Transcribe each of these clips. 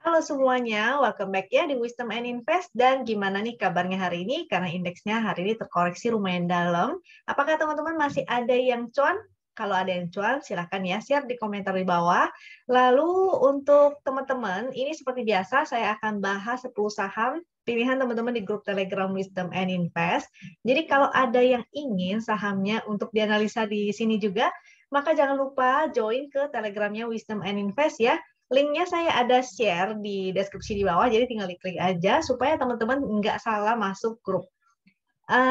Halo semuanya, welcome back ya di Wisdom and Invest. Dan gimana nih kabarnya hari ini? Karena indeksnya hari ini terkoreksi lumayan dalam. Apakah teman-teman masih ada yang cuan? Kalau ada yang cuan, silahkan ya share di komentar di bawah. Lalu untuk teman-teman, ini seperti biasa saya akan bahas 10 saham pilihan teman-teman di grup Telegram Wisdom and Invest. Jadi kalau ada yang ingin sahamnya untuk dianalisa di sini juga, maka jangan lupa join ke Telegramnya Wisdom and Invest ya. Linknya saya ada share di deskripsi di bawah, jadi tinggal diklik aja supaya teman-teman nggak salah masuk grup.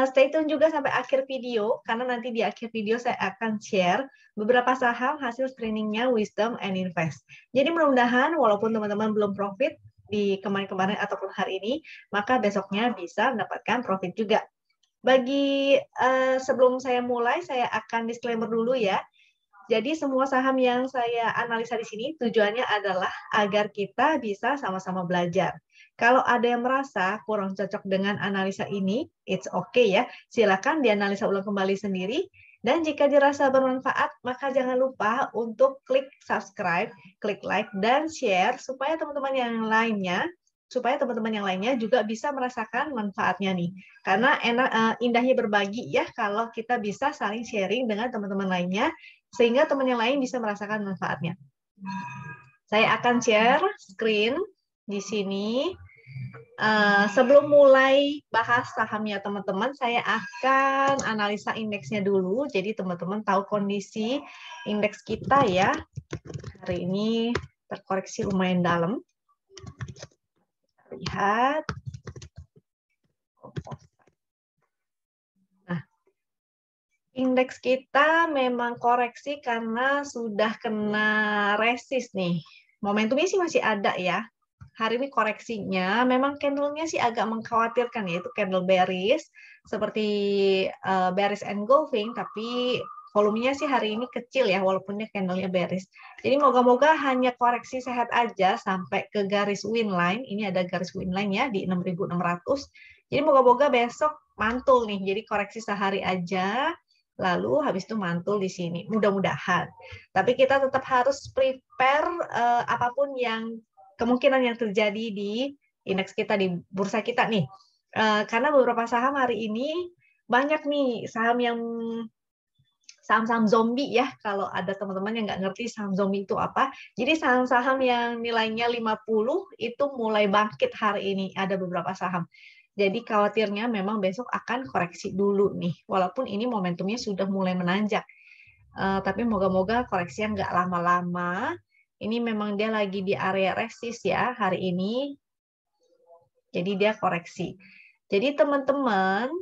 Stay tune juga sampai akhir video, karena nanti di akhir video saya akan share beberapa saham hasil screeningnya Wisdom and Invest. Jadi mudah-mudahan walaupun teman-teman belum profit di kemarin-kemarin ataupun hari ini, maka besoknya bisa mendapatkan profit juga. Bagi sebelum saya mulai, saya akan disclaimer dulu ya. Jadi semua saham yang saya analisa di sini tujuannya adalah agar kita bisa sama-sama belajar. Kalau ada yang merasa kurang cocok dengan analisa ini, it's okay ya. Silakan dianalisa ulang kembali sendiri. Dan jika dirasa bermanfaat, maka jangan lupa untuk klik subscribe, klik like, dan share supaya teman-teman yang lainnya juga bisa merasakan manfaatnya nih. Karena indahnya berbagi ya kalau kita bisa saling sharing dengan teman-teman lainnya sehingga teman yang lain bisa merasakan manfaatnya. Saya akan share screen di sini. Sebelum mulai bahas sahamnya teman-teman, saya akan analisa indeksnya dulu. Jadi teman-teman tahu kondisi indeks kita ya. Hari ini terkoreksi lumayan dalam. Lihat. Indeks kita memang koreksi karena sudah kena resist nih. Momentumnya sih masih ada ya. Hari ini koreksinya memang candle-nya sih agak mengkhawatirkan, yaitu candle bearish seperti bearish engulfing, tapi volumenya sih hari ini kecil ya walaupun dia candle-nya bearish. Jadi moga-moga hanya koreksi sehat aja sampai ke garis win line. Ini ada garis win line ya di 6.600. Jadi moga-moga besok mantul nih. Jadi koreksi sehari aja. Lalu habis itu mantul di sini, mudah-mudahan. Tapi kita tetap harus prepare apapun yang kemungkinan yang terjadi di indeks kita, di bursa kita nih. Karena beberapa saham hari ini banyak nih saham-saham zombie ya, kalau ada teman-teman yang nggak ngerti saham zombie itu apa. Jadi saham-saham yang nilainya 50 itu mulai bangkit hari ini, ada beberapa saham. Jadi khawatirnya memang besok akan koreksi dulu nih, walaupun ini momentumnya sudah mulai menanjak. Tapi moga-moga koreksinya nggak lama-lama. Ini memang dia lagi di area resist ya hari ini. Jadi dia koreksi. Jadi teman-teman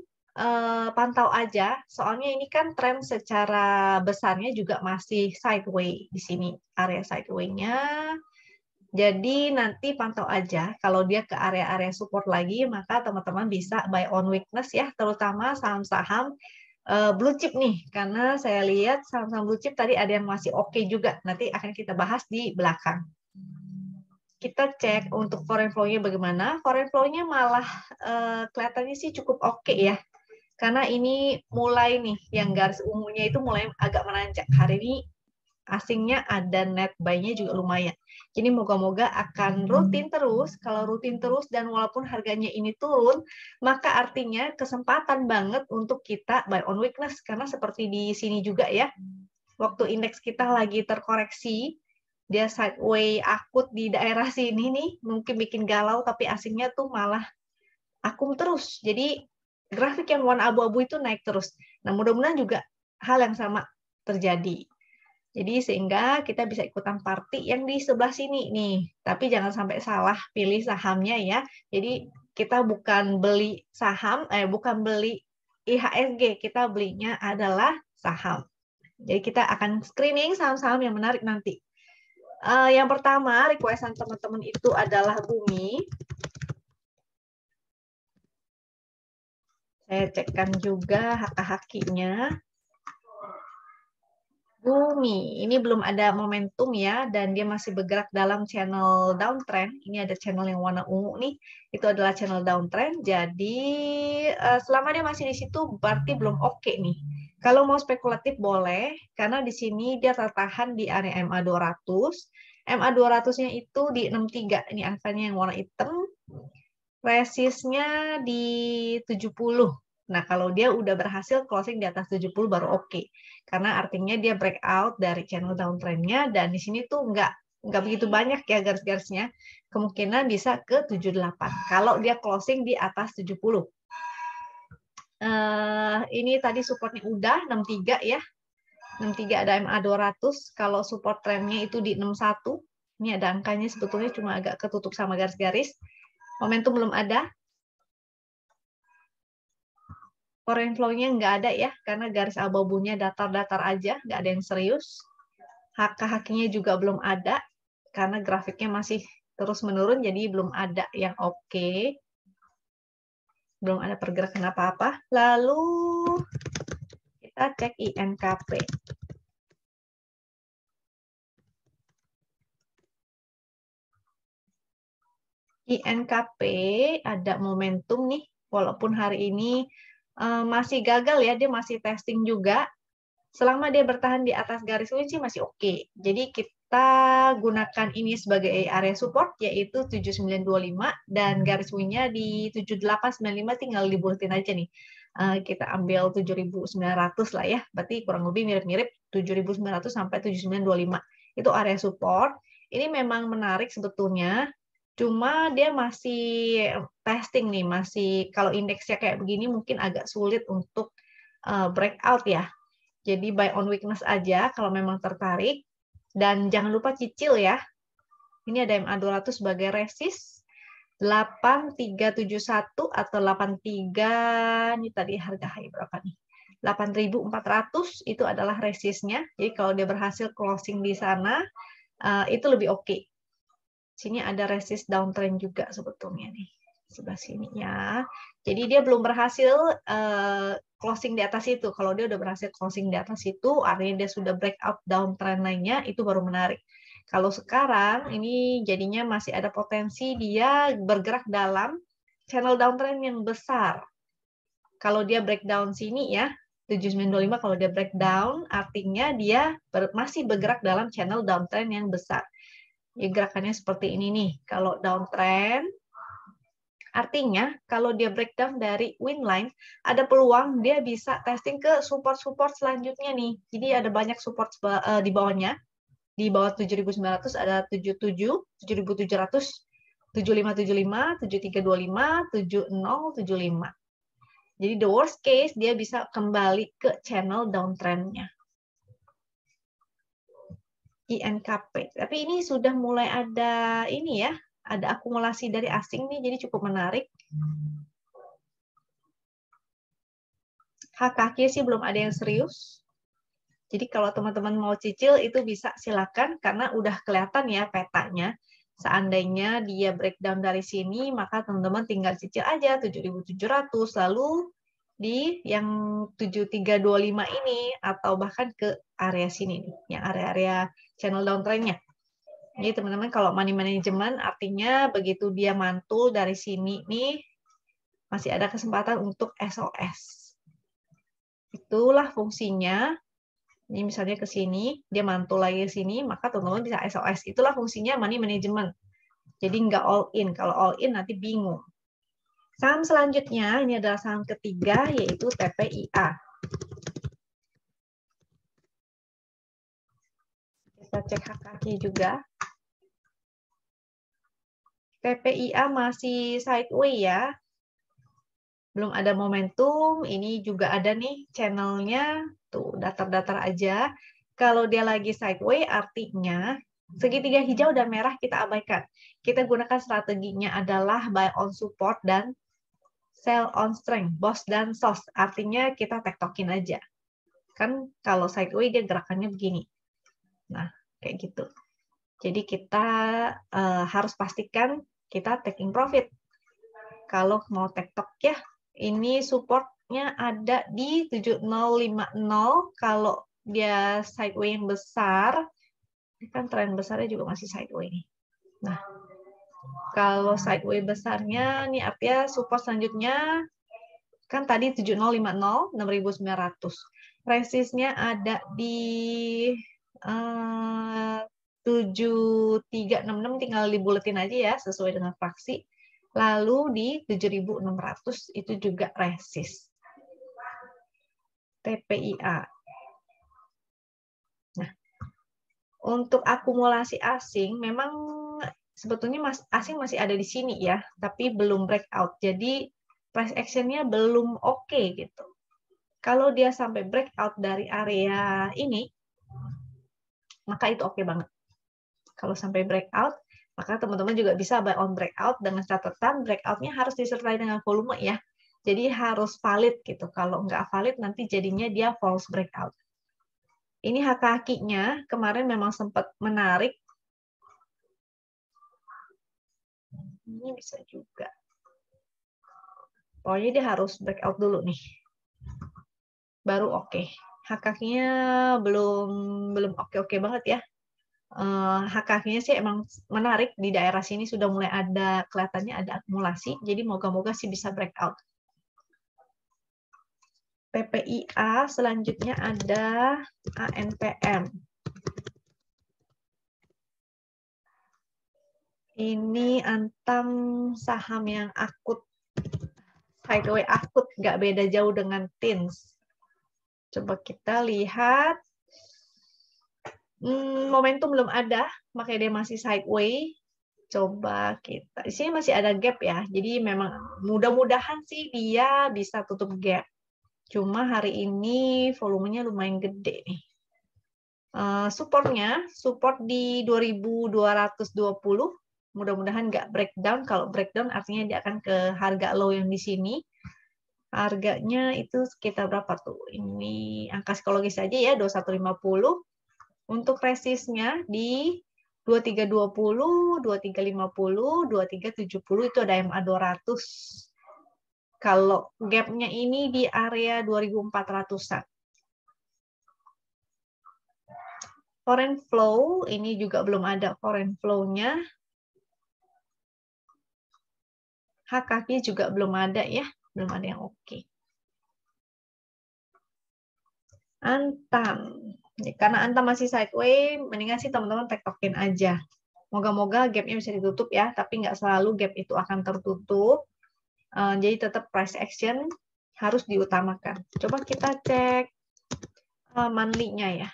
pantau aja, soalnya ini kan tren secara besarnya juga masih sideways di sini, area sideways-nya. Jadi nanti pantau aja, kalau dia ke area-area support lagi, maka teman-teman bisa buy on weakness ya, terutama saham-saham blue chip nih, karena saya lihat saham-saham blue chip tadi ada yang masih oke juga, nanti akan kita bahas di belakang. Kita cek untuk foreign flow-nya bagaimana, foreign flow-nya malah kelihatannya sih cukup oke ya, karena ini mulai nih, yang garis ungunya itu mulai agak menanjak, hari ini asingnya ada net buy-nya juga lumayan. Jadi moga-moga akan rutin terus. Kalau rutin terus dan walaupun harganya ini turun, maka artinya kesempatan banget untuk kita buy on weakness. Karena seperti di sini juga ya, waktu indeks kita lagi terkoreksi, dia sideways akut di daerah sini nih, mungkin bikin galau, tapi asingnya tuh malah akum terus. Jadi grafik yang warna abu-abu itu naik terus. Nah mudah-mudahan juga hal yang sama terjadi. Jadi sehingga kita bisa ikutan party yang di sebelah sini nih. Tapi jangan sampai salah pilih sahamnya ya. Jadi kita bukan beli saham, bukan beli IHSG, kita belinya adalah saham. Jadi kita akan screening saham-saham yang menarik nanti. Yang pertama, requestan teman-teman itu adalah Bumi. Saya cekkan juga hak-hakinya. Bumi, ini belum ada momentum ya, dan dia masih bergerak dalam channel downtrend. Ini ada channel yang warna ungu nih, itu adalah channel downtrend. Jadi selama dia masih di situ berarti belum oke nih. Kalau mau spekulatif boleh, karena di sini dia tertahan di area MA 200. MA 200-nya itu di 63. Ini angkanya yang warna hitam. Resistnya di 70. Nah, kalau dia udah berhasil closing di atas 70 baru oke. Karena artinya dia breakout dari channel downtrend-nya, dan di sini tuh nggak begitu banyak ya garis-garisnya. Kemungkinan bisa ke 78 kalau dia closing di atas 70. Ini tadi supportnya udah 63 ya. 63 ada MA 200. Kalau support trendnya itu di 61. Ini ada angkanya, sebetulnya cuma agak ketutup sama garis-garis. Momentum belum ada. Foreign flow-nya nggak ada ya, karena garis abu-abunya datar-datar aja, nggak ada yang serius. HK-HK-nya juga belum ada, karena grafiknya masih terus menurun, jadi belum ada yang oke. Belum ada pergerakan apa-apa. Lalu kita cek INKP. INKP ada momentum nih, walaupun hari ini masih gagal ya, dia masih testing juga. Selama dia bertahan di atas garis wind sih masih oke. Jadi kita gunakan ini sebagai area support, yaitu 7925, dan garis wind-nya di 7895, tinggal dibulatin aja nih. Kita ambil 7900 lah ya, berarti kurang lebih mirip-mirip 7900 sampai 7925. Itu area support. Ini memang menarik sebetulnya, cuma dia masih testing nih, masih kalau indeksnya kayak begini mungkin agak sulit untuk breakout ya. Jadi buy on weakness aja kalau memang tertarik. Dan jangan lupa cicil ya. Ini ada MA 200 sebagai resist. 8371 atau 83, ini tadi harga high berapa nih? 8.400 itu adalah resistnya. Jadi kalau dia berhasil closing di sana, itu lebih oke. Sini ada resist downtrend juga sebetulnya nih. Sebelah sini ya. Jadi dia belum berhasil closing di atas itu. Kalau dia udah berhasil closing di atas itu, artinya dia sudah breakout downtrend lainnya, itu baru menarik. Kalau sekarang ini jadinya masih ada potensi dia bergerak dalam channel downtrend yang besar. Kalau dia breakdown sini ya, 7925 kalau dia breakdown, artinya dia masih bergerak dalam channel downtrend yang besar. Ya, gerakannya seperti ini nih. Kalau downtrend, artinya kalau dia breakdown dari win line, ada peluang dia bisa testing ke support-support selanjutnya nih. Jadi ada banyak support di bawahnya. Di bawah 7.900 ada 77, 7.700, 7575, 7325, 7075. Jadi the worst case dia bisa kembali ke channel downtrend-nya. INKP. Tapi ini sudah mulai ada ini ya, ada akumulasi dari asing nih, jadi cukup menarik. HKQ sih belum ada yang serius. Jadi kalau teman-teman mau cicil itu bisa silakan, karena udah kelihatan ya petanya. Seandainya dia breakdown dari sini, maka teman-teman tinggal cicil aja 7.700, lalu di yang 7325 ini, atau bahkan ke area sini nih, yang area-area channel downtrend-nya. Jadi teman-teman kalau money management artinya begitu dia mantul dari sini nih, masih ada kesempatan untuk SOS. Itulah fungsinya. Ini misalnya ke sini, dia mantul lagi ke sini, maka teman-teman bisa SOS. Itulah fungsinya money management. Jadi nggak all in. Kalau all in nanti bingung. Saham selanjutnya, ini adalah saham ketiga, yaitu TPIA. Kita cek HKQ juga. TPIA masih sideways ya. Belum ada momentum. Ini juga ada nih channelnya. Tuh, datar-datar aja. Kalau dia lagi sideways, artinya segitiga hijau dan merah kita abaikan. Kita gunakan strateginya adalah buy on support dan sell on strength, BOS dan SOS. Artinya kita tektokin aja. Kan kalau sideways dia gerakannya begini. Nah, kayak gitu. Jadi kita harus pastikan kita taking profit. Kalau mau tektok ya, ini supportnya ada di 7050. Kalau dia sideways yang besar, ini kan tren besarnya juga masih sideways nih. Nah, kalau sideways besarnya, ini artinya support selanjutnya kan tadi 7050, 6.900. resistnya ada di 7366, tinggal dibuletin aja ya sesuai dengan fraksi. Lalu di 7600 itu juga resist. TPIA. Nah, untuk akumulasi asing memang sebetulnya asing masih ada di sini ya, tapi belum breakout. Jadi price action-nya belum oke gitu. Kalau dia sampai breakout dari area ini, maka itu oke banget. Kalau sampai breakout, maka teman-teman juga bisa buy on breakout dengan catatan breakout-nya harus disertai dengan volume ya. Jadi harus valid gitu. Kalau nggak valid nanti jadinya dia false breakout. Ini kaki-kakinya kemarin memang sempat menarik. Ini bisa juga. Pokoknya dia harus breakout dulu nih. Baru oke. Kakinya belum oke-oke banget ya. Kakinya sih emang menarik, di daerah sini sudah mulai ada kelihatannya ada akumulasi, jadi moga-moga sih bisa breakout. PPIA selanjutnya ada ANPM. Ini Antam saham yang akut, sideways akut, nggak beda jauh dengan TINS. Coba kita lihat. Momentum belum ada, makanya dia masih sideways. Coba kita, di sini masih ada gap ya, jadi memang mudah-mudahan sih dia bisa tutup gap. Cuma hari ini volumenya lumayan gede nih. Supportnya, support di 2220, mudah-mudahan nggak breakdown. Kalau breakdown artinya dia akan ke harga low yang di sini. Harganya itu sekitar berapa tuh? Ini angka psikologis aja ya, 2150. Untuk resistnya di 2320, 2350, 2370 itu ada MA 200. Kalau gapnya ini di area 2400-an. Foreign flow, ini juga belum ada foreign flow-nya. HKG juga belum ada ya, belum ada yang oke. Antam. Karena Antam masih sideways, mendingan sih teman-teman tektokin aja. Moga-moga gap-nya bisa ditutup ya, tapi nggak selalu gap itu akan tertutup. Jadi tetap price action harus diutamakan. Coba kita cek monthly-nya ya.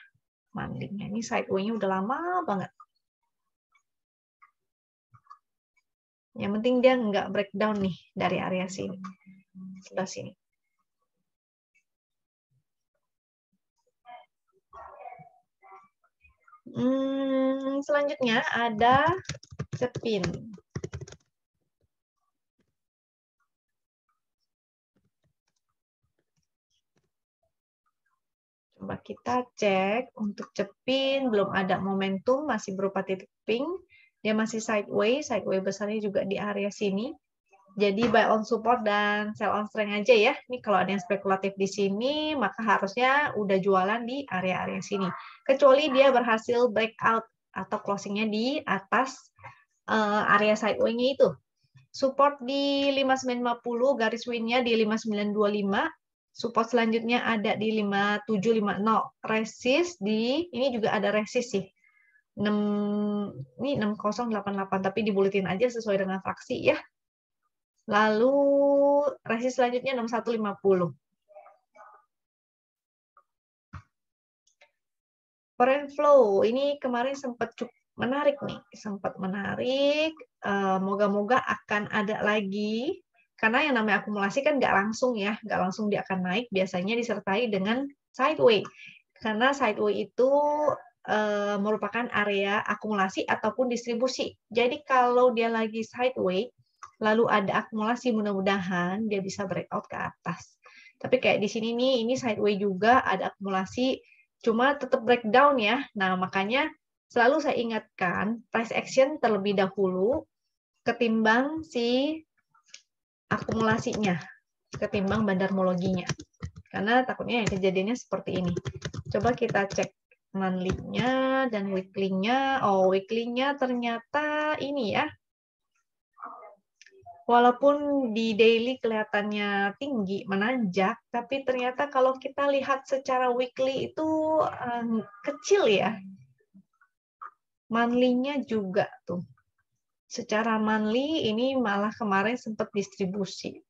Monthly-nya ini sideways-nya udah lama banget. Yang penting dia nggak breakdown nih dari area sini. Sebelah sini. Selanjutnya ada Cepin. Coba kita cek untuk Cepin, belum ada momentum, masih berupa titik pink. Dia masih sideways, sideways besarnya juga di area sini. Jadi buy on support dan sell on strength aja ya. Ini kalau ada yang spekulatif di sini, maka harusnya udah jualan di area-area sini. Kecuali dia berhasil breakout atau closingnya di atas area sideways-nya itu. Support di 5950, garis win-nya di 5925. Support selanjutnya ada di 5750. Resist di, ini juga ada resist sih. 6088, tapi dibuletin aja sesuai dengan fraksi ya. Lalu resist selanjutnya 6150. Foreign flow ini kemarin sempat cukup menarik nih, sempat menarik. Moga-moga akan ada lagi, karena yang namanya akumulasi kan nggak langsung ya, nggak langsung dia akan naik. Biasanya disertai dengan sideways, karena sideways itu merupakan area akumulasi ataupun distribusi. Jadi kalau dia lagi sideways, lalu ada akumulasi, mudah-mudahan dia bisa breakout ke atas. Tapi kayak di sini nih, ini sideways juga ada akumulasi, cuma tetap breakdown ya. Nah, makanya selalu saya ingatkan price action terlebih dahulu ketimbang si akumulasinya, ketimbang bandarmologinya. Karena takutnya yang kejadiannya seperti ini. Coba kita cek monthly-nya dan weekly-nya. Oh, weekly-nya ternyata ini ya. walaupun di daily kelihatannya tinggi, menanjak, tapi ternyata kalau kita lihat secara weekly itu kecil ya. Monthly-nya juga tuh. Secara monthly ini malah kemarin sempat distribusi.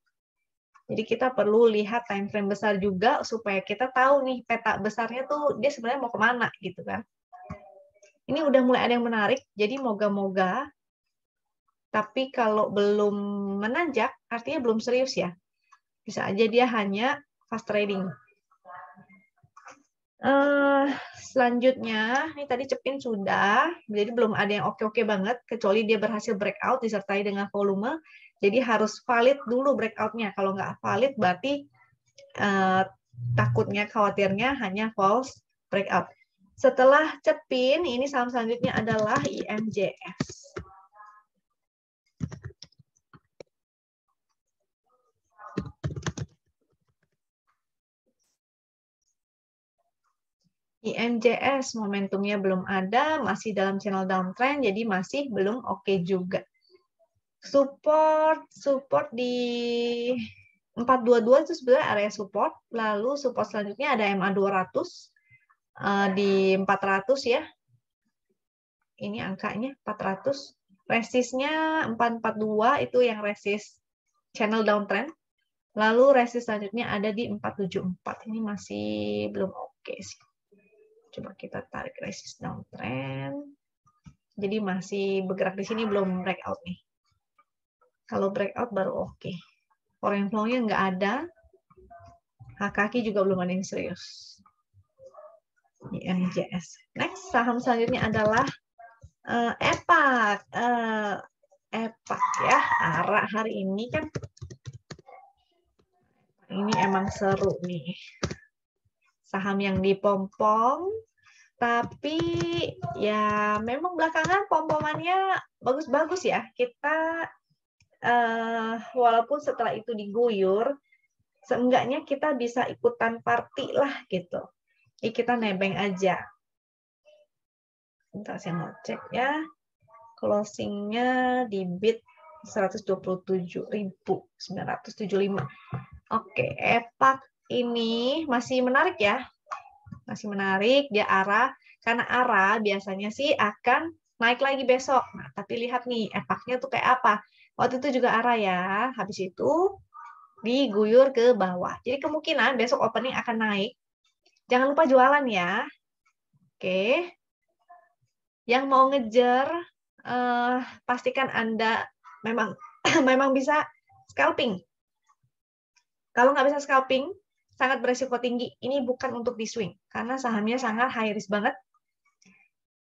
Jadi kita perlu lihat time frame besar juga supaya kita tahu nih peta besarnya tuh dia sebenarnya mau kemana gitu kan. Ini udah mulai ada yang menarik, jadi moga-moga. Tapi kalau belum menanjak, artinya belum serius ya. Bisa aja dia hanya fast trading. Selanjutnya, ini tadi Cepin sudah, jadi belum ada yang oke-oke banget, kecuali dia berhasil breakout disertai dengan volume. Jadi harus valid dulu breakout-nya. Kalau nggak valid, berarti takutnya, khawatirnya hanya false breakout. Setelah Cepin, ini saham selanjutnya adalah IMJS. IMJS momentumnya belum ada, masih dalam channel downtrend, jadi masih belum oke juga. Support di 422 itu sebenarnya area support, lalu support selanjutnya ada MA 200 di 400 ya. Ini angkanya 400. Resistnya 442 itu yang resist channel downtrend. Lalu resist selanjutnya ada di 474. Ini masih belum oke sih. Coba kita tarik resist downtrend. Jadi masih bergerak di sini, belum breakout nih. Kalau breakout baru oke. Foreign flow-nya nggak ada. HKK juga belum ada yang serius. IMJS. Next, saham selanjutnya adalah EPAK. EPAK ya. ARA hari ini kan. Ini emang seru nih. Saham yang dipompong, tapi ya memang belakangan pompomannya bagus-bagus ya. Kita walaupun setelah itu diguyur, seenggaknya kita bisa ikutan party lah gitu. Jadi kita nebeng aja. Bentar saya mau cek ya. Closingnya di bid 127.975. Oke, EPAK ini masih menarik ya. Masih menarik, dia ARA. Karena ARA biasanya sih akan naik lagi besok. Nah, tapi lihat nih, EPAK-nya tuh kayak apa. Waktu itu juga ARA ya. Habis itu diguyur ke bawah. Jadi kemungkinan besok opening akan naik. Jangan lupa jualan ya. Oke. Yang mau ngejar, pastikan Anda memang memang bisa scalping. Kalau nggak bisa scalping, sangat beresiko tinggi. Ini bukan untuk di swing, karena sahamnya sangat high risk banget.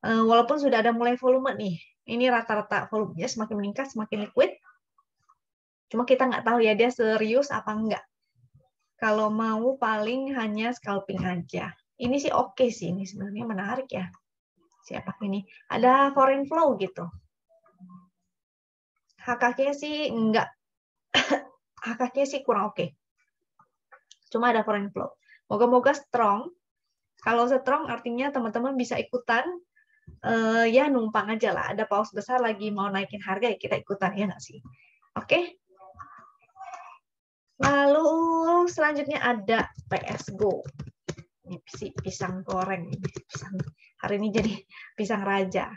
Walaupun sudah ada mulai volume nih. Ini rata-rata volumenya semakin meningkat, semakin liquid. Cuma kita nggak tahu ya dia serius apa enggak. Kalau mau paling hanya scalping aja. Ini sih oke sih, ini sebenarnya menarik ya. Siapa ini? Ada foreign flow gitu. HKK-nya sih enggak. HKK-nya sih kurang oke. Cuma ada foreign flow. Moga-moga strong. Kalau strong artinya teman-teman bisa ikutan, ya numpang aja lah. Ada pause besar lagi mau naikin harga, ya kita ikutan ya nggak sih? Oke. Lalu selanjutnya ada PSGO. Ini pisang goreng. Pisang. Hari ini jadi pisang raja.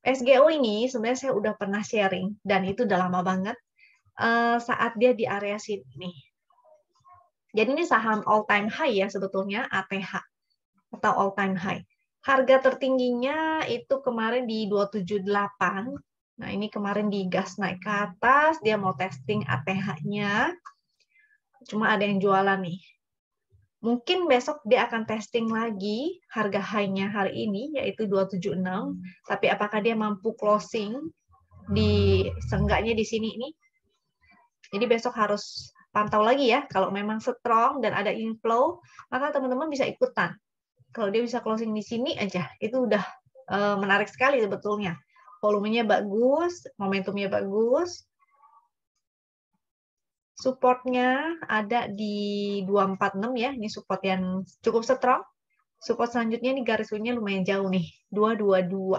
SGO ini sebenarnya saya udah pernah sharing dan itu udah lama banget saat dia di area sini. Jadi ini saham all time high ya sebetulnya, ATH atau all time high. Harga tertingginya itu kemarin di 278. Nah, ini kemarin digas naik ke atas, dia mau testing ATH-nya. Cuma ada yang jualan nih. Mungkin besok dia akan testing lagi harga high-nya hari ini, yaitu 276. Tapi apakah dia mampu closing di seenggaknya di sini ini? Jadi besok harus pantau lagi ya. Kalau memang strong dan ada inflow, maka teman-teman bisa ikutan. Kalau dia bisa closing di sini aja, itu udah menarik sekali sebetulnya. Volumenya bagus, momentumnya bagus. Supportnya ada di 246 ya, ini support yang cukup strong. Support selanjutnya ini garis unnya lumayan jauh nih, 222.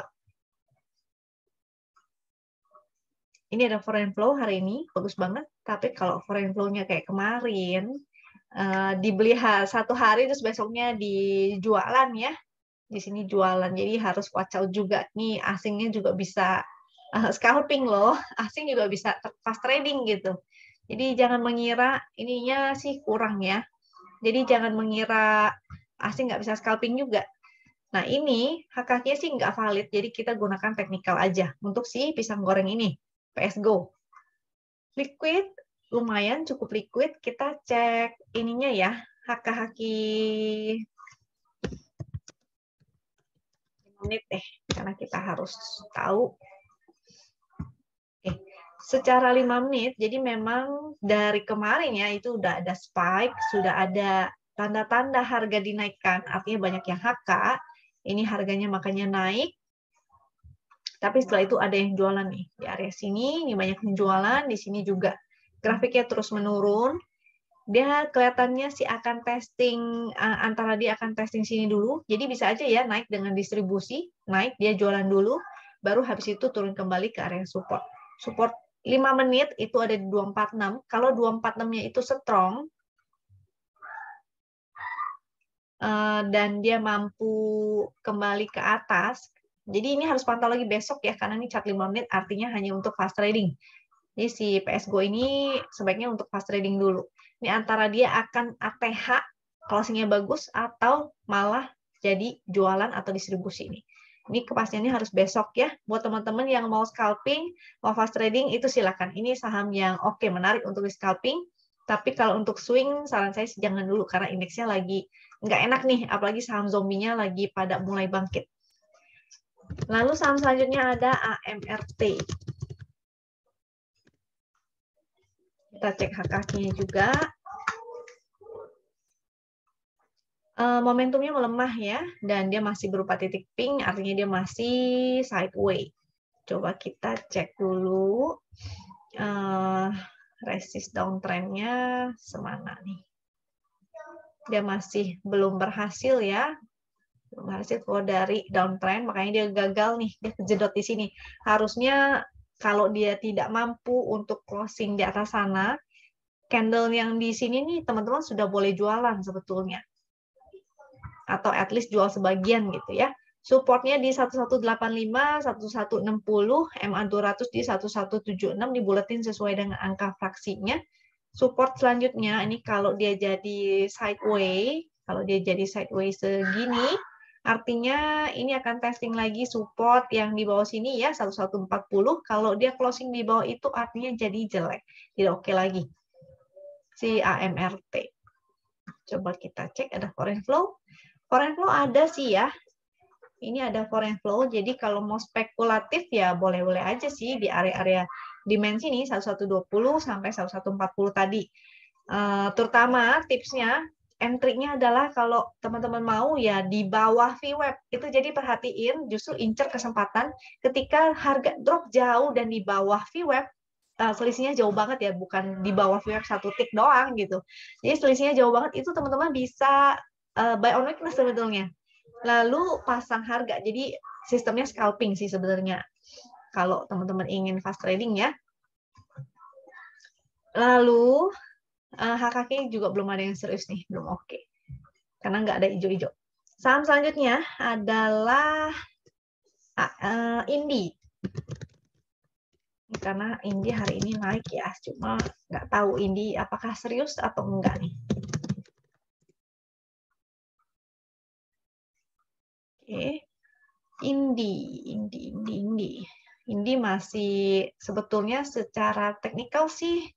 Ini ada foreign flow hari ini, bagus banget. Tapi kalau foreign flow-nya kayak kemarin, dibeli satu hari terus besoknya dijualan ya. Di sini jualan, jadi harus watch out juga. Nih asingnya juga bisa scalping loh. Asing juga bisa fast trading gitu. Jadi jangan mengira ininya sih kurang ya. Jadi jangan mengira asing nggak bisa scalping juga. Nah ini HKK sih nggak valid, jadi kita gunakan teknikal aja untuk si pisang goreng ini. PSGO. Liquid, lumayan cukup liquid. Kita cek ininya ya, haki 5 menit deh, karena kita harus tahu. Oke. Secara 5 menit, jadi memang dari kemarin ya, itu udah ada spike, sudah ada tanda-tanda harga dinaikkan, artinya banyak yang HK, ini harganya makanya naik. Tapi setelah itu ada yang jualan nih. Di area sini, ini banyak yang jualan. Di sini juga grafiknya terus menurun. Dia kelihatannya sih akan testing, antara dia akan testing sini dulu. Jadi bisa aja ya naik dengan distribusi. Naik, dia jualan dulu. Baru habis itu turun kembali ke area support. Support 5 menit itu ada di 246. Kalau 246-nya itu strong, dan dia mampu kembali ke atas, jadi ini harus pantau lagi besok ya, karena ini chart 5 menit artinya hanya untuk fast trading. Jadi si PSGO ini sebaiknya untuk fast trading dulu. Ini antara dia akan ATH, closingnya bagus, atau malah jadi jualan atau distribusi ini. Ini kepastiannya harus besok ya. Buat teman-teman yang mau scalping, mau fast trading, itu silakan. Ini saham yang oke, menarik untuk di scalping. Tapi kalau untuk swing, saran saya sih jangan dulu, karena indeksnya lagi nggak enak nih, apalagi saham zombinya lagi pada mulai bangkit. Lalu saham selanjutnya ada AMRT. Kita cek HKK-nya juga. Momentumnya melemah ya, dan dia masih berupa titik pink, artinya dia masih sideways. Coba kita cek dulu resist downtrend-nya semana nih. Dia masih belum berhasil ya. Belum berhasil keluar dari downtrend, makanya dia gagal nih, dia kejedot di sini. Harusnya kalau dia tidak mampu untuk closing di atas sana, candle yang di sini nih teman-teman sudah boleh jualan sebetulnya. Atau at least jual sebagian gitu ya. Supportnya di 1185, 1160, MA200 di 1176, dibuletin sesuai dengan angka fraksinya. Support selanjutnya, ini kalau dia jadi sideways, segini, artinya ini akan testing lagi support yang di bawah sini ya, 1140. Kalau dia closing di bawah itu artinya jadi jelek, tidak oke lagi. Si AMRT. Coba kita cek ada foreign flow. Foreign flow ada sih ya. Ini ada foreign flow, jadi kalau mau spekulatif ya boleh-boleh aja sih di area-area dimensi ini 1120 sampai 1140 tadi. Terutama tipsnya, entry-nya adalah kalau teman-teman mau ya di bawah VWAP. Itu jadi perhatiin, justru incer kesempatan ketika harga drop jauh dan di bawah VWAP, selisihnya jauh banget ya, bukan di bawah VWAP satu tick doang gitu. Jadi selisihnya jauh banget, itu teman-teman bisa buy on weakness sebetulnya. Lalu pasang harga, jadi sistemnya scalping sih sebenarnya. Kalau teman-teman ingin fast trading ya. Lalu HKK juga belum ada yang serius nih, belum oke. Karena nggak ada hijau-hijau. Saham selanjutnya adalah Indi. Karena Indi hari ini naik ya, cuma nggak tahu Indi apakah serius atau enggak nih. Oke. Indi masih sebetulnya secara teknikal sih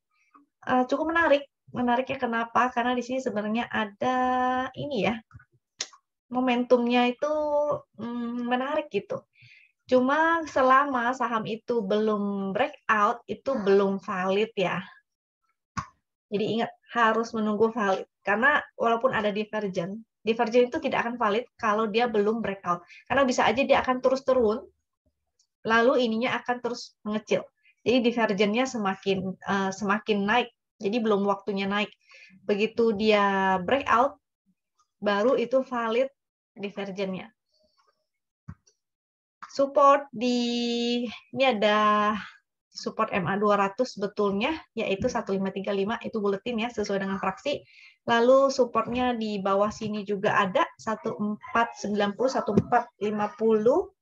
cukup menarik. Menariknya kenapa? Karena di sini sebenarnya ada ini ya, momentumnya itu menarik gitu. Cuma selama saham itu belum breakout, itu belum valid ya. Jadi ingat, harus menunggu valid. Karena walaupun ada divergen itu tidak akan valid kalau dia belum breakout. Karena bisa aja dia akan terus turun, lalu ininya akan terus mengecil. Jadi divergennya semakin naik. Jadi belum waktunya naik. Begitu dia breakout, baru itu valid divergennya. Support ini ada support MA 200 sebetulnya, yaitu 1535, itu buletin ya, sesuai dengan fraksi. Lalu supportnya di bawah sini juga ada 1490, 1450.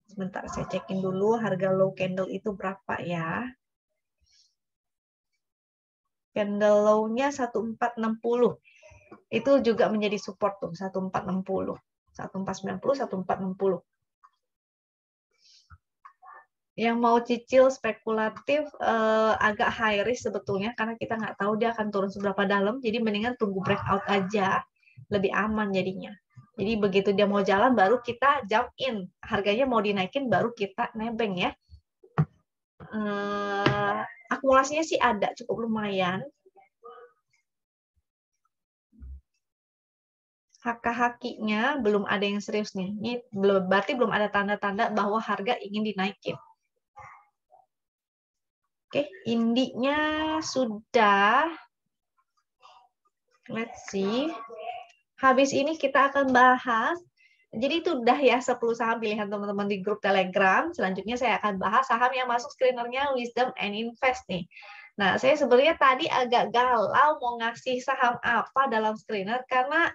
Sebentar, saya cekin dulu harga low candle itu berapa ya. Candle low-nya 1460. Itu juga menjadi support tuh, 1460. 1490, 1460. Yang mau cicil spekulatif agak high risk sebetulnya, karena kita nggak tahu dia akan turun seberapa dalam, jadi mendingan tunggu breakout aja, lebih aman jadinya. Jadi begitu dia mau jalan baru kita jump in, harganya mau dinaikin baru kita nebeng ya. Akumulasinya sih ada, cukup lumayan. Haki-hakinya belum ada yang serius nih. Ini berarti belum ada tanda-tanda bahwa harga ingin dinaikin. Oke, indinya sudah. Let's see. Habis ini kita akan bahas. Jadi itu udah ya 10 saham pilihan teman-teman di grup Telegram. Selanjutnya saya akan bahas saham yang masuk screenernya Wisdom and Invest nih. Nah, saya sebenarnya tadi agak galau mau ngasih saham apa dalam screener karena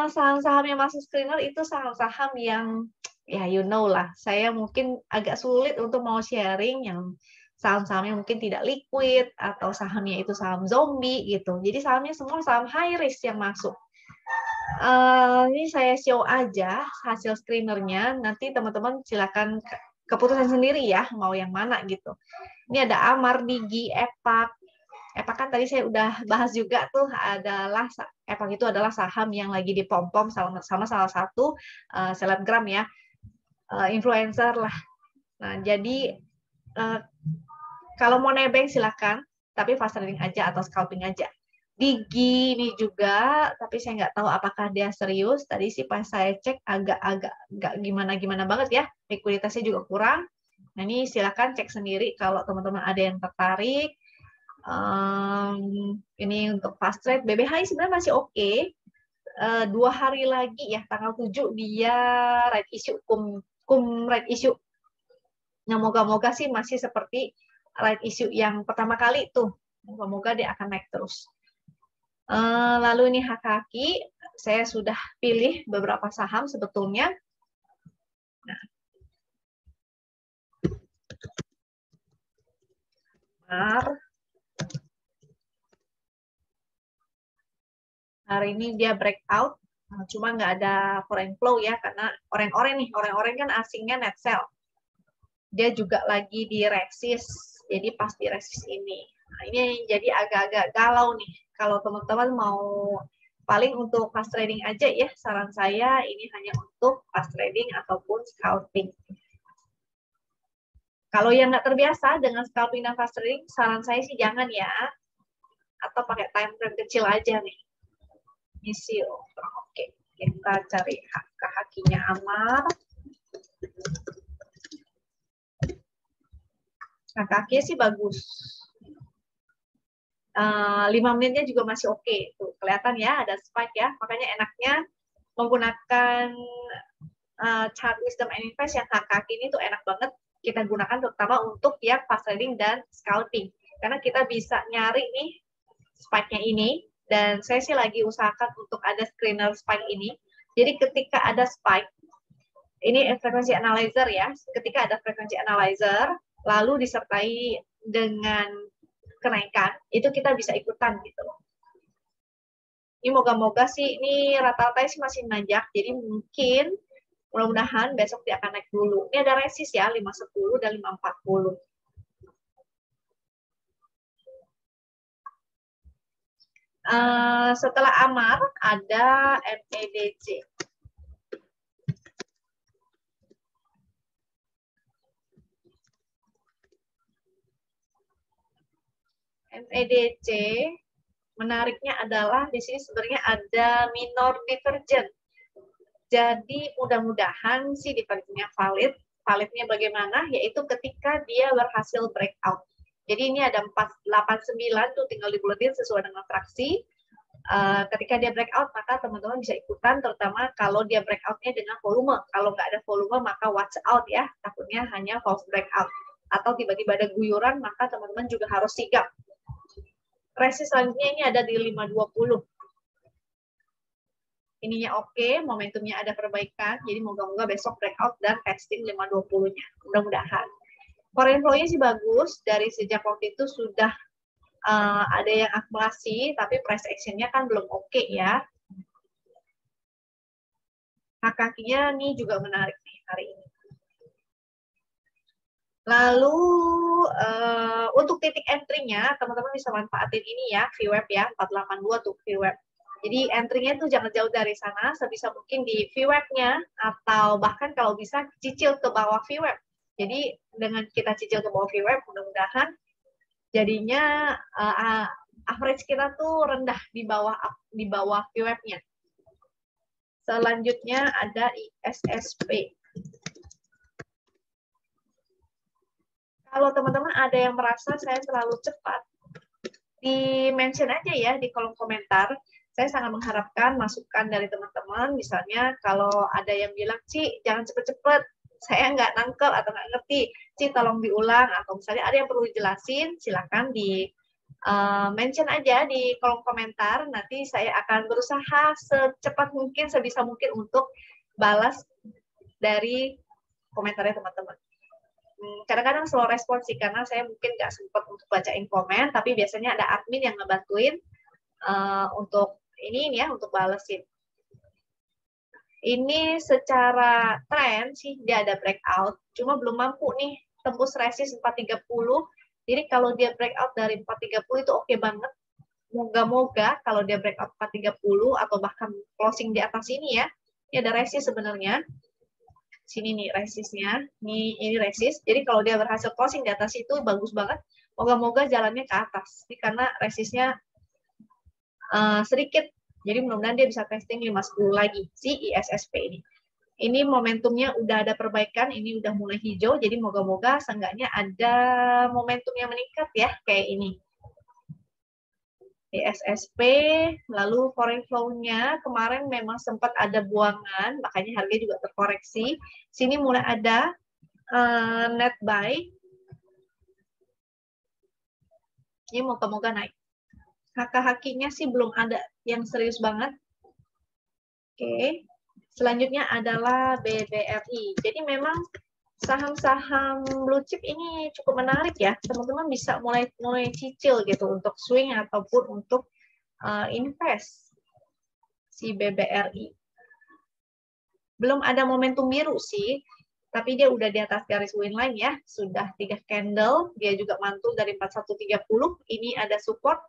saham-saham yang masuk screener itu saham-saham yang ya you know lah. Saya mungkin agak sulit untuk mau sharing yang saham-sahamnya mungkin tidak liquid atau sahamnya itu saham zombie gitu. Jadi sahamnya semua saham high risk yang masuk. Ini saya show aja hasil screenernya. Nanti teman-teman silakan keputusan sendiri ya mau yang mana gitu. Ini ada Amar, Digi, Epak. Epak kan tadi saya udah bahas juga tuh, adalah Epak itu adalah saham yang lagi dipom-pom sama salah satu selebgram ya, influencer lah. Nah jadi kalau mau nebeng silakan, tapi fast trading aja atau scalping aja. Digi ini juga, tapi saya nggak tahu apakah dia serius. Tadi sih pas saya cek agak-agak nggak gimana-gimana banget ya, likuiditasnya juga kurang. Nah ini silakan cek sendiri kalau teman-teman ada yang tertarik. Ini untuk fast trade, BBHI sebenarnya masih oke. 2 hari lagi ya, tanggal 7 dia right issue, kum right issue. Nah moga-moga sih masih seperti right issue yang pertama kali tuh. Moga-moga dia akan naik terus. Lalu ini haki-haki, saya sudah pilih beberapa saham sebetulnya. Nah, hari ini dia breakout, cuma nggak ada foreign flow ya, karena orang-orang kan asingnya net sell. Dia juga lagi di resist, jadi pas di resist ini. Nah, ini jadi agak-agak galau nih. Kalau teman-teman mau paling untuk fast trading aja ya, saran saya ini hanya untuk fast trading ataupun scalping. Kalau yang nggak terbiasa dengan scalping dan fast trading, saran saya sih jangan ya. Atau pakai time frame kecil aja nih. Misi, oke. Kita cari hakinya Amar. Nah, kakinya sih bagus. 5 menitnya juga masih oke. Tuh, kelihatan ya, ada spike ya. Makanya enaknya menggunakan chart Wisdom and Invest yang kaki ini tuh enak banget kita gunakan terutama untuk yang fast trading dan scalping. Karena kita bisa nyari nih spike-nya ini. Dan saya sih lagi usahakan untuk ada screener spike ini. Jadi ketika ada spike, ini frekuensi analyzer ya. Ketika ada frekuensi analyzer, lalu disertai dengan kenaikan, itu kita bisa ikutan gitu. Ini moga-moga sih, ini rata-rata sih masih nanjak, jadi mungkin mudah-mudahan besok dia akan naik dulu. Ini ada resist ya, 510 dan 540. Setelah Amar, ada MEDC. MEDC menariknya adalah di sini sebenarnya ada minor divergent. Jadi mudah-mudahan sih divergennya valid. Validnya bagaimana? Yaitu ketika dia berhasil breakout. Jadi ini ada 489 tuh tinggal dibuletin sesuai dengan fraksi. Ketika dia breakout maka teman-teman bisa ikutan, terutama kalau dia breakoutnya dengan volume. Kalau nggak ada volume maka watch out ya, takutnya hanya false breakout. atau tiba-tiba ada guyuran, maka teman-teman juga harus sigap. Resist selanjutnya ini ada di 520. Ininya oke, momentumnya ada perbaikan, jadi moga-moga besok breakout dan testing 520-nya. Mudah-mudahan. Foreign flow-nya sih bagus, dari sejak waktu itu sudah ada yang akumulasi, tapi price action-nya kan belum oke ya. Kakinya nih juga menarik nih hari ini. Lalu untuk titik entry-nya, teman-teman bisa manfaatin ini ya, VWAP ya, 482 tuh VWAP. Jadi entry-nya tuh jangan jauh dari sana, sebisa mungkin di VWAP-nya, atau bahkan kalau bisa cicil ke bawah VWAP. Jadi dengan kita cicil ke bawah VWAP, mudah-mudahan jadinya average kita tuh rendah di bawah VWAP-nya. Selanjutnya ada ISSP. Kalau teman-teman ada yang merasa saya terlalu cepat, di-mention aja ya di kolom komentar. Saya sangat mengharapkan masukan dari teman-teman. Misalnya kalau ada yang bilang, Ci, jangan cepet-cepet, saya nggak nangkep atau nggak ngerti, Ci tolong diulang. Atau misalnya ada yang perlu dijelasin, silakan di-mention aja di kolom komentar. Nanti saya akan berusaha secepat mungkin, sebisa mungkin untuk balas dari komentarnya teman-teman. Kadang-kadang slow respon sih, karena saya mungkin nggak sempat untuk bacain komen, tapi biasanya ada admin yang ngebantuin untuk ini ya, untuk balesin. Ini secara tren sih dia ada breakout, cuma belum mampu nih tembus resist 430. Jadi kalau dia breakout dari 430 itu oke banget. Moga-moga kalau dia breakout 430 atau bahkan closing di atas ini ya, ini ada resist sebenarnya. Sini nih resistnya, ini resist. Jadi kalau dia berhasil closing di atas itu bagus banget. Moga-moga jalannya ke atas. Ini karena resistnya sedikit. Jadi mudah-mudahan dia bisa testing 510 lagi si ISSP ini. Ini momentumnya udah ada perbaikan, ini udah mulai hijau. Jadi moga-moga seenggaknya ada momentum yang meningkat ya kayak ini. ISSP, lalu foreign flow-nya kemarin memang sempat ada buangan, makanya harganya juga terkoreksi. Sini mulai ada net buy. Ini moga-moga naik. Haki-hakinya sih belum ada yang serius banget. Oke. Selanjutnya adalah BBRI. Jadi memang saham-saham blue chip ini cukup menarik ya. Teman-teman bisa mulai cicil gitu untuk swing ataupun untuk invest si BBRI. Belum ada momentum biru sih, tapi dia udah di atas garis win line ya. Sudah 3 candle, dia juga mantul dari 4130. Ini ada support.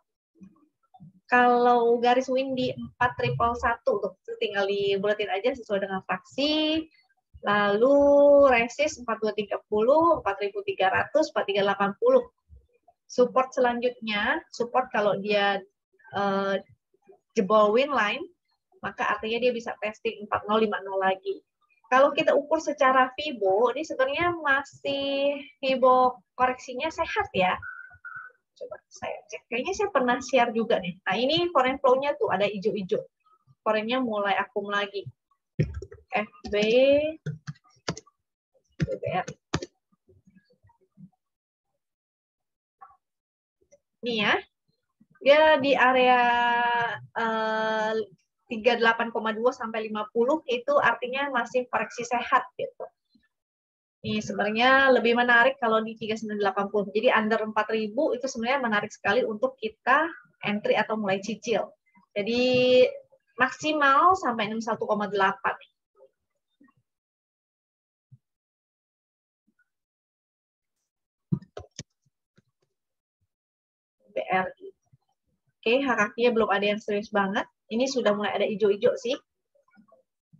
Kalau garis win di 4111 tuh tinggal dibuletin aja sesuai dengan fraksi. Lalu resist 4230, 4300, 4380. Support selanjutnya, support kalau dia jebol win line, maka artinya dia bisa testing 4050 lagi. Kalau kita ukur secara Fibo, ini sebenarnya masih Fibo koreksinya sehat ya. Coba saya cek. Kayaknya saya pernah share juga nih. Nah, ini foreign flow-nya tuh ada hijau-hijau. Foreign-nya mulai akum lagi. FB, BBR. Ini ya. Dia di area 38,2 sampai 50 itu artinya masih koreksi sehat gitu. Ini sebenarnya lebih menarik kalau di 3980. Jadi under 4000 itu sebenarnya menarik sekali untuk kita entry atau mulai cicil. Jadi maksimal sampai 61,8. BRI. Oke, hak-haknya belum ada yang serius banget. Ini sudah mulai ada hijau-hijau sih.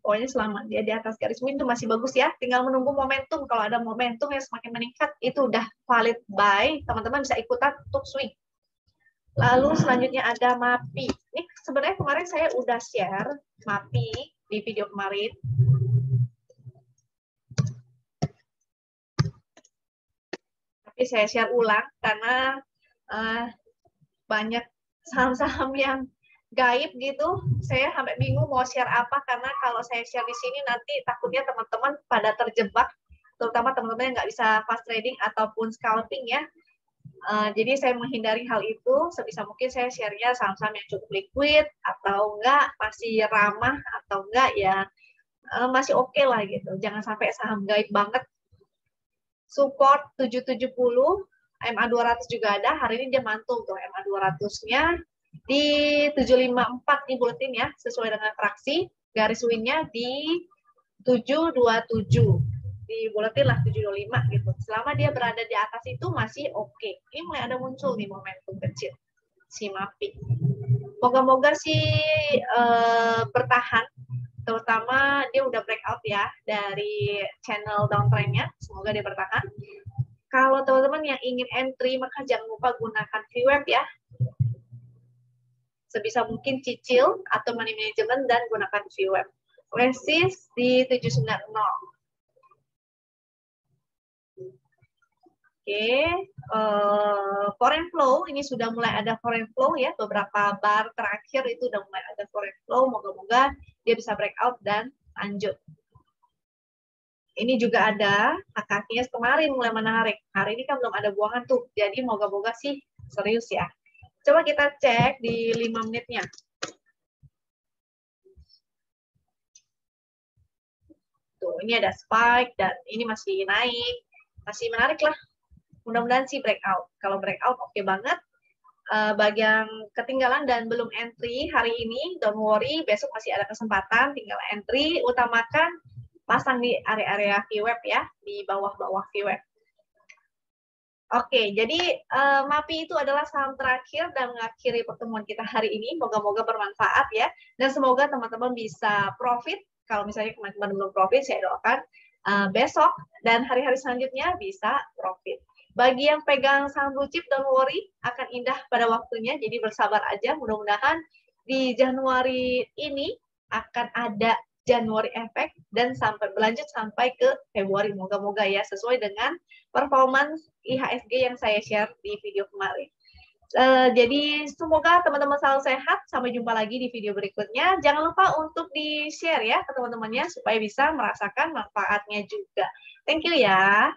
Pokoknya selama dia di atas garis win itu masih bagus ya. Tinggal menunggu momentum. Kalau ada momentum yang semakin meningkat, itu udah valid buy. Teman-teman bisa ikutan untuk swing. Lalu selanjutnya ada MAPI. Ini sebenarnya kemarin saya udah share MAPI di video kemarin. Tapi saya share ulang karena banyak saham-saham yang gaib gitu, saya sampai bingung mau share apa, karena kalau saya share di sini nanti takutnya teman-teman pada terjebak terutama teman-teman yang nggak bisa fast trading ataupun scalping ya. Jadi saya menghindari hal itu, sebisa mungkin saya share-nya saham-saham yang cukup liquid, atau enggak masih ramah, atau enggak ya masih oke lah gitu. Jangan sampai saham gaib banget. Support 770, MA 200 juga ada, hari ini dia mantul tuh MA 200-nya di 754 nih bulletin ya, sesuai dengan fraksi, garis win-nya di 727. Di buletin lah 725 gitu. Selama dia berada di atas itu masih oke. Ini mulai ada muncul nih momentum kecil si MAPI. Moga-moga sih bertahan, terutama dia udah breakout ya dari channel downtrend-nya. Semoga dia bertahan. Kalau teman-teman yang ingin entry, maka jangan lupa gunakan VWAP ya. Sebisa mungkin cicil atau money management dan gunakan VWAP. Resist di 790. Oke, foreign flow, ini sudah mulai ada foreign flow ya, beberapa bar terakhir itu udah mulai ada foreign flow, moga-moga dia bisa breakout dan lanjut. Ini juga ada, HKKS kemarin mulai menarik, hari ini kan belum ada buangan tuh, jadi moga-moga sih serius ya. Coba kita cek di 5 menitnya. Tuh, ini ada spike dan ini masih naik, masih menarik lah. Mudah-mudahan sih breakout. Kalau breakout oke banget. Bagi yang ketinggalan dan belum entry hari ini, don't worry, besok masih ada kesempatan, tinggal entry. Utamakan pasang di area-area VWAP ya, di bawah-bawah VWAP. Oke, jadi MAPI itu adalah saham terakhir dan mengakhiri pertemuan kita hari ini. Moga-moga bermanfaat ya, dan semoga teman-teman bisa profit. Kalau misalnya teman-teman belum profit, saya doakan besok dan hari-hari selanjutnya bisa profit. Bagi yang pegang saham blue chip, don't worry, akan indah pada waktunya, jadi bersabar aja. Mudah-mudahan di Januari ini akan ada Januari efek dan sampai berlanjut sampai ke Februari. Moga-moga ya, sesuai dengan performance IHSG yang saya share di video kemarin. Jadi semoga teman-teman selalu sehat. Sampai jumpa lagi di video berikutnya. Jangan lupa untuk di-share ya ke teman-temannya supaya bisa merasakan manfaatnya juga. Thank you ya.